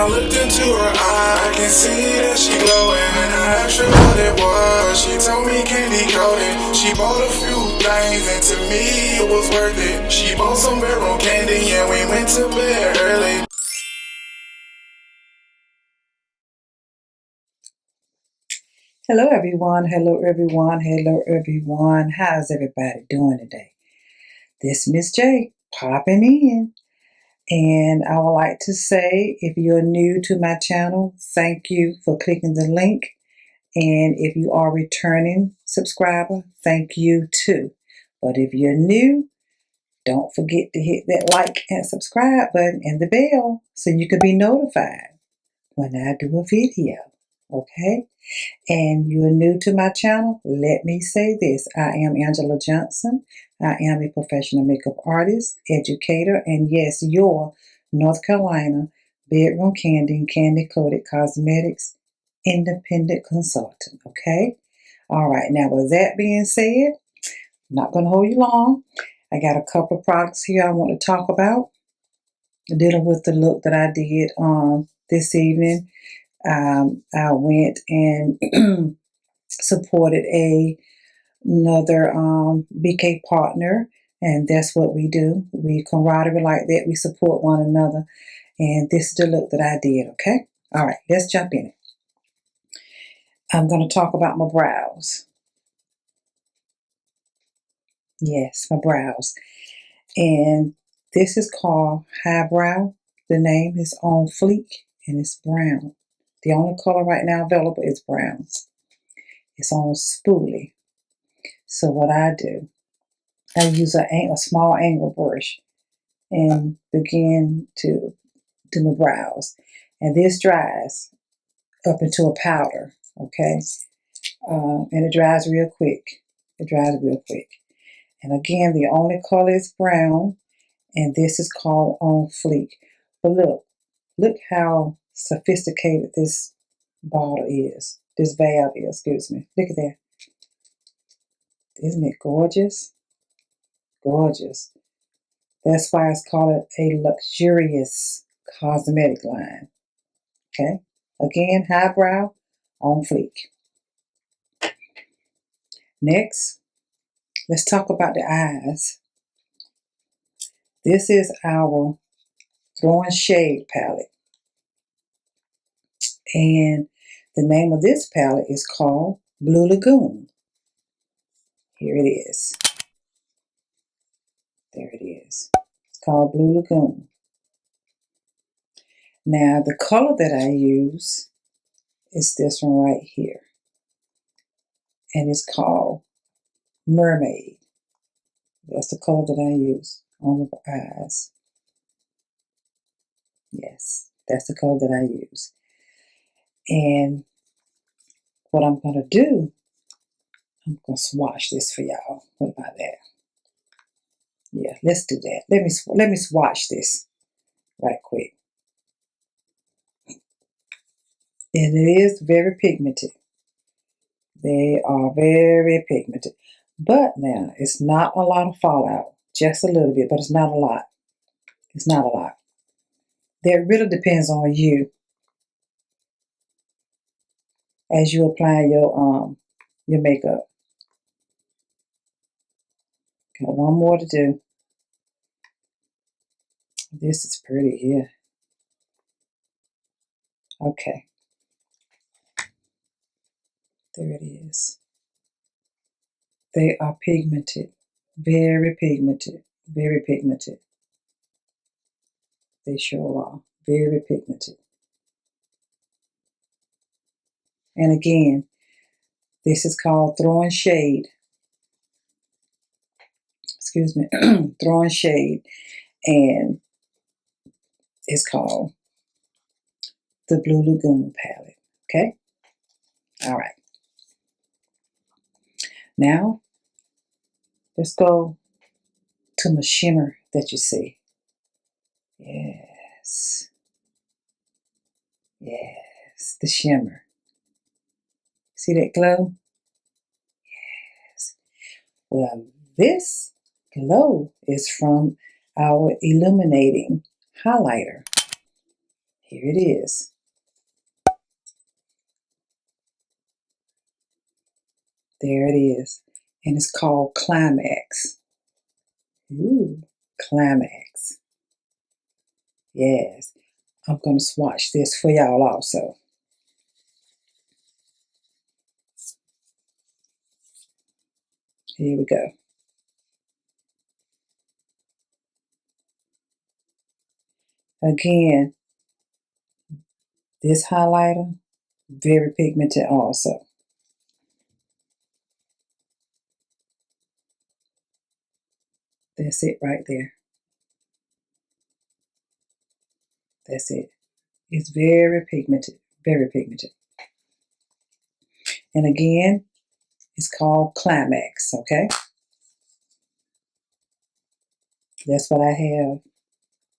I looked into her eye, I can see that she glowing. When I asked her what it was, she told me Kandi Koated. She bought a few things and to me it was worth it. She bought some Bedroom Kandi and we went to bed early. Hello everyone, hello everyone, hello everyone. How's everybody doing today? This Miss J popping in. And I would like to say, if you're new to my channel, thank you for clicking the link. And if you are a returning subscriber, thank you too. But if you're new, don't forget to hit that like and subscribe button and the bell so you can be notified when I do a video. Okay? And you're new to my channel, let me say this. I am Angela Johnson. I am a professional makeup artist, educator, and yes, your North Carolina Bedroom Kandi and Kandi Koated Cosmetics independent consultant. Okay? All right. Now, with that being said, I'm not going to hold you long. I got a couple of products here I want to talk about, dealing with the look that I did this evening. I went and supported another BK partner, and that's what we do. We camaraderie like that. We support one another, and this is the look that I did. Okay, all right, let's jump in it. I'm going to talk about my brows. Yes, my brows, and this is called Highbrow. The name is on Fleek, and it's brown. The only color right now available is brown. It's on spoolie. So what I do, I use a small angle brush and begin to do my brows. And this dries up into a powder, okay? And it dries real quick. It dries real quick. And again, the only color is brown, and this is called On Fleek. But look how sophisticated this bottle is. This valve is, excuse me. Look at that. Isn't it gorgeous? Gorgeous. That's why it's called a luxurious cosmetic line. Okay? Again, highbrow on Fleek. Next, let's talk about the eyes. This is our Throwing Shade palette. And the name of this palette is called Blue Lagoon. Here it is. There it is. It's called Blue Lagoon. Now, the color that I use is this one right here. And it's called Mermaid. That's the color that I use on the eyes. Yes, that's the color that I use. And what I'm going to do, I'm going to swatch this for y'all. What about that? Yeah, let's do that. Let me swatch this right quick. And it is very pigmented. They are very pigmented. But now, it's not a lot of fallout. Just a little bit, but it's not a lot. It's not a lot. That really depends on you as you apply your makeup. Got one more to do. This is pretty here. Okay. There it is. They are pigmented. Very pigmented. Very pigmented. They sure are. Very pigmented. And again, this is called Throwing Shade. Excuse me. Throwing Shade. And it's called the Blue Lagoon palette. Okay? All right. Now, let's go to my shimmer that you see. Yes. Yes, the shimmer. See that glow? Yes. Well, this glow is from our Illuminating highlighter. Here it is. There it is. And it's called Climax. Ooh, Climax. Yes. I'm going to swatch this for y'all also. Here we go. Again, this highlighter, very pigmented also. That's it right there. That's it. It's very pigmented, very pigmented. And again, it's called Climax, okay? That's what I have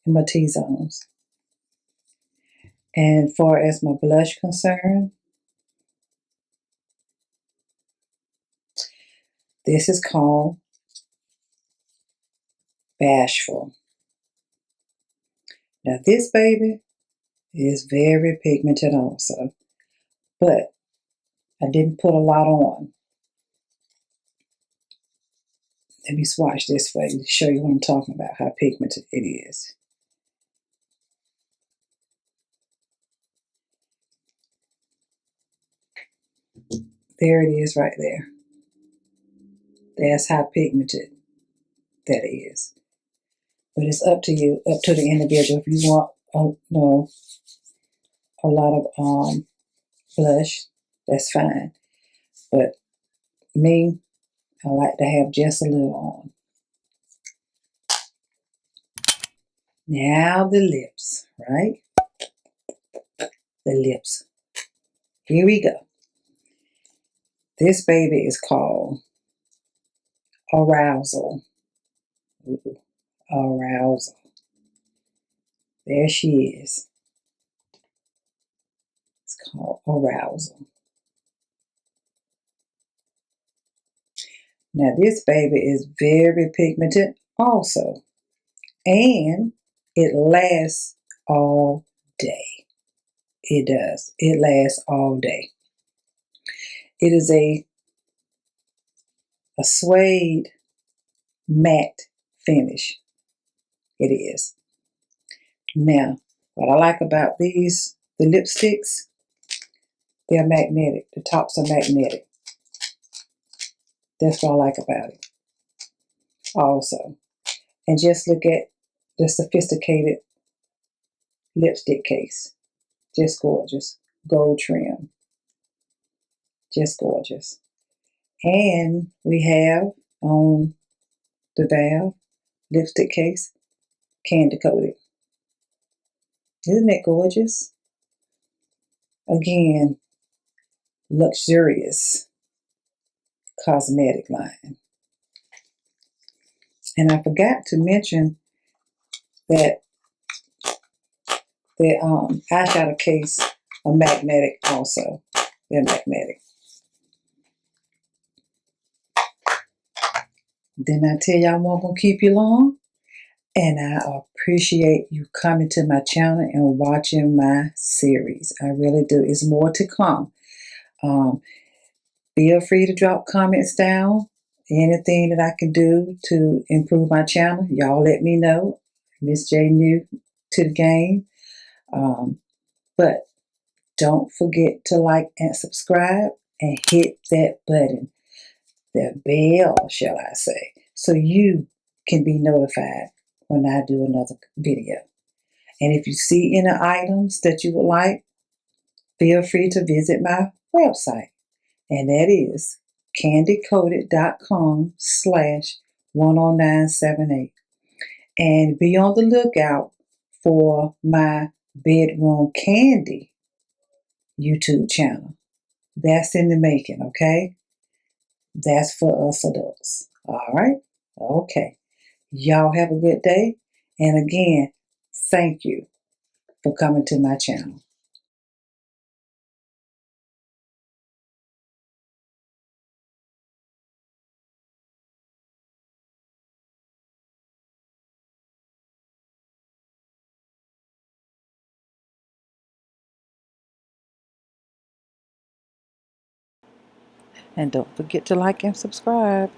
in my T-zones. And far as my blush concerned, this is called Bashful. Now this baby is very pigmented also, but I didn't put a lot on. Let me swatch this for you to show you what I'm talking about, how pigmented it is. There it is right there. That's how pigmented that is. But it's up to you, up to the individual. If you want a lot of blush, that's fine. But me, I like to have just a little on. Now the lips, right? The lips. Here we go. This baby is called Arousal. Ooh, Arousal. There she is. It's called Arousal. Now this baby is very pigmented also. And it lasts all day. It does. It lasts all day. It is a suede matte finish. It is. Now, what I like about these, the lipsticks, they're magnetic. The tops are magnetic. That's what I like about it. Also. And just look at the sophisticated lipstick case. Just gorgeous. Gold trim. Just gorgeous. And we have on the valve lipstick case, Kandi Koated. Isn't that gorgeous? Again, luxurious cosmetic line. And I forgot to mention that the eyeshadow case are magnetic also. They're magnetic. Then I tell y'all I'm not going to keep you long. And I appreciate you coming to my channel and watching my series. I really do. It's more to come. Feel free to drop comments down. Anything that I can do to improve my channel, y'all let me know. Miss J new to the game. But don't forget to like and subscribe and hit that button, the bell, shall I say, so you can be notified when I do another video. And if you see any items that you would like, feel free to visit my website. And that is KandiKoated.com/10978. And be on the lookout for my Bedroom Kandi YouTube channel. That's in the making, okay? That's for us adults. All right? Okay. Y'all have a good day. And again, thank you for coming to my channel. And don't forget to like and subscribe.